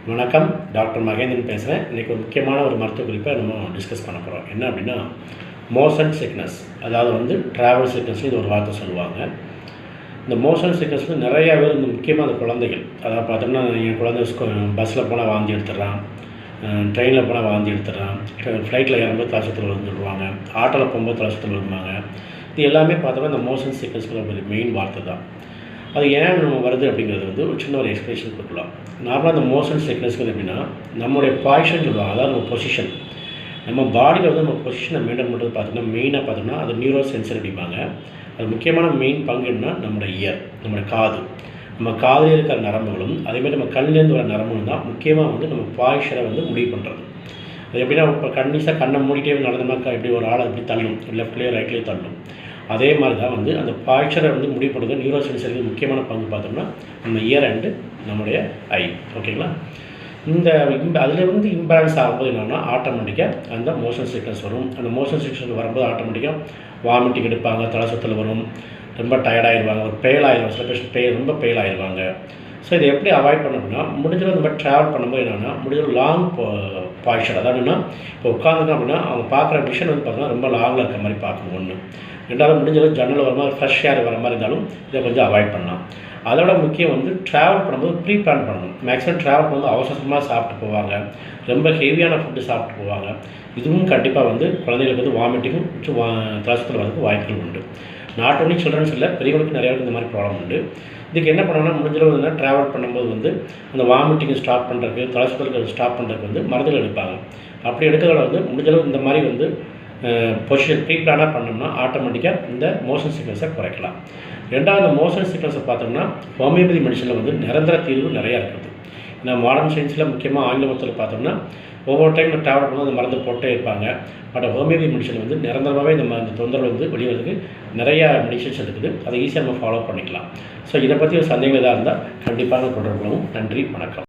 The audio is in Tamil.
வணக்கம். டாக்டர் மகேந்திரன் பேசுகிறேன். இன்றைக்கி ஒரு முக்கியமான ஒரு மருத்துவ குறிப்பை நம்ம டிஸ்கஸ் பண்ண போகிறோம். என்ன அப்படின்னா, மோஷன் சிக்னஸ், அதாவது ட்ராவல் சிக்னஸ்னு இது ஒரு வார்த்தை சொல்லுவாங்க. இந்த மோஷன் சிக்னஸ் நிறையா பேர் முக்கியமாக அந்த குழந்தைகள், அதாவது பார்த்தோம்னா என் குழந்தை பஸ்ஸில் போனால் வாந்தி எடுத்துடுறான், ட்ரெயினில் போனால் வாந்தி எடுத்துடுறான், ஃப்ளைட்டில் இறங்கும்போது தலசத்தில் வந்துடுவாங்க, ஆட்டோவில் போகும்போது தலசத்தில் வருவாங்க. இது எல்லாமே பார்த்தோம்னா இந்த மோஷன் சிக்னஸ்க்கு ஒரு மெயின் வார்த்தை தான். அது ஏன் நம்ம வருது அப்படிங்கிறது ஒரு சின்ன ஒரு எக்ஸ்பிளேஷன் கொடுக்கலாம். நார்மலாக அந்த மோஷன் சிக்னஸ்க்கு எப்படின்னா, நம்மளுடைய பாய்ஷன் சொல்லுவாங்க, அதாவது நம்ம பொசிஷன், நம்ம பாடியில் நம்ம பொசிஷனை மெயின்டைன் பண்ணுறது பார்த்தோம்னா மெயினாக பார்த்தோம்னா அது நியூரோ சென்சர் அப்படிம்பாங்க. அது முக்கியமான மெயின் பங்கு என்ன, நம்மளோட இயர், நம்மளோட காது, நம்ம காதில் இருக்கிற நரம்புகளும் அதேமாதிரி நம்ம கண்ணிலேருந்து வர நரம்புகளும் தான் முக்கியமாக நம்ம பாய்ச்சலை முடிவு பண்ணுறது. அது எப்படின்னா, இப்போ கண்ணை மூடிட்டே நடந்தோம்னா எப்படி ஒரு ஆளை எப்படி தள்ளும், லெஃப்ட்லேயோ ரைட்லேயோ தள்ளும். அதே மாதிரி தான் அந்த பாய்ச்சலை முடிவு பண்ணுறது நியூரோ சென்சருக்கு முக்கியமான பங்கு பார்த்தோம்னா நம்ம இயர் அண்டு நம்முடைய ஐ. ஓகேங்களா? அதில் இம்பேலன்ஸ் ஆகும்போது என்னென்னா ஆட்டோமேட்டிக்காக அந்த மோஷன் சிக்னஸ் வரும். அந்த மோஷன் சிக்னஸ் வரும்போது ஆட்டோமேட்டிக்காக வாமிட்டிங் எடுப்பாங்க, தலை சுற்றல் வரும், ரொம்ப டயர்டாகிடுவாங்க, ஒரு பேலாகிடுவாங்க, சில பேர் ரொம்ப பேலாகிடுவாங்க. ஸோ இதை எப்படி அவாய்ட் பண்ண அப்படின்னா, முடிஞ்சளவு இந்த மாதிரி ட்ராவல் பண்ணும்போது என்னென்னா முடிஞ்சளவு லாங் பாய்ச்சல், அதாவது என்னென்னா இப்போ உட்காந்துருக்கோம் அப்படின்னா அவங்க பார்க்குற விஷன் பார்த்தோம்னா ரொம்ப லாங்கில் இருக்கிற மாதிரி பார்க்கணும். ஒன்று. ரெண்டாவது, முடிஞ்சளவு ஜன்னல் வர மாதிரி ஃப்ரெஷ் ஏர் வர மாதிரி இருந்தாலும் இதை கொஞ்சம் அவாய்ட் பண்ணலாம். அதோட முக்கியம் ட்ராவல் பண்ணும்போது ப்ரீ பிளான் பண்ணணும். மேக்ஸிமம் ட்ராவல் பண்ணும்போது அவசரமாக சாப்பிட்டு போவாங்க, ரொம்ப ஹெவியான ஃபுட்டு சாப்பிட்டு போவாங்க. இதுவும் கண்டிப்பாக குழந்தைகளுக்கு வாமிட்டிங்கும் தலசத்தில் வரதுக்கு வாய்ப்புகள் உண்டு. நாட் ஒன்லி சில்ட்ரன்ஸ் இல்லை, பெரியவங்களுக்கு நிறைய பேருக்கு இந்த மாதிரி ப்ராப்ளம் உண்டு. இதுக்கு என்ன பண்ணணும்னா, முடிஞ்சளவு ட்ராவல் பண்ணும்போது அந்த வாமிட்டிங்கை ஸ்டாப் பண்ணுறதுக்கு, தலசுத்தலுக்கு ஸ்டாப் பண்ணுறதுக்கு மருந்துகள் எடுப்பாங்க. அப்படி எடுக்கிறத முடிஞ்சளவு இந்த மாதிரி பொசிஷன் ப்ரீ பிளானாக பண்ணோம்னா ஆட்டோமேட்டிக்காக இந்த மோஷன் சிக்னஸை குறைக்கலாம். ரெண்டாவது, மோஷன் சிக்னஸை பார்த்தோம்னா ஹோமியோபதி மெடிசனில் நிரந்தர தீர்வு நிறையா இருக்குது. ஏன்னா மாடர்ன் சயின்ஸில் முக்கியமாக ஆங்கில மருத்துவத்தில் பார்த்தோம்னா ஒவ்வொரு டைம் ட்ராவல் பண்ணும்போது அந்த மருந்து போட்டே இருப்பாங்க. பட் ஹோமியோபதி மெடிசன் நிரந்தரமாகவே இந்த தொந்தரவு வெளிவரதுக்கு நிறையா மெடிசன்ஸ் இருக்குது. அதை ஈஸியாக நம்ம ஃபாலோ பண்ணிக்கலாம். ஸோ இதை பற்றி ஒரு சந்தேகங்கள் எதாக இருந்தால் கண்டிப்பாக தொடர்பு கொள்ளவும். நன்றி, வணக்கம்.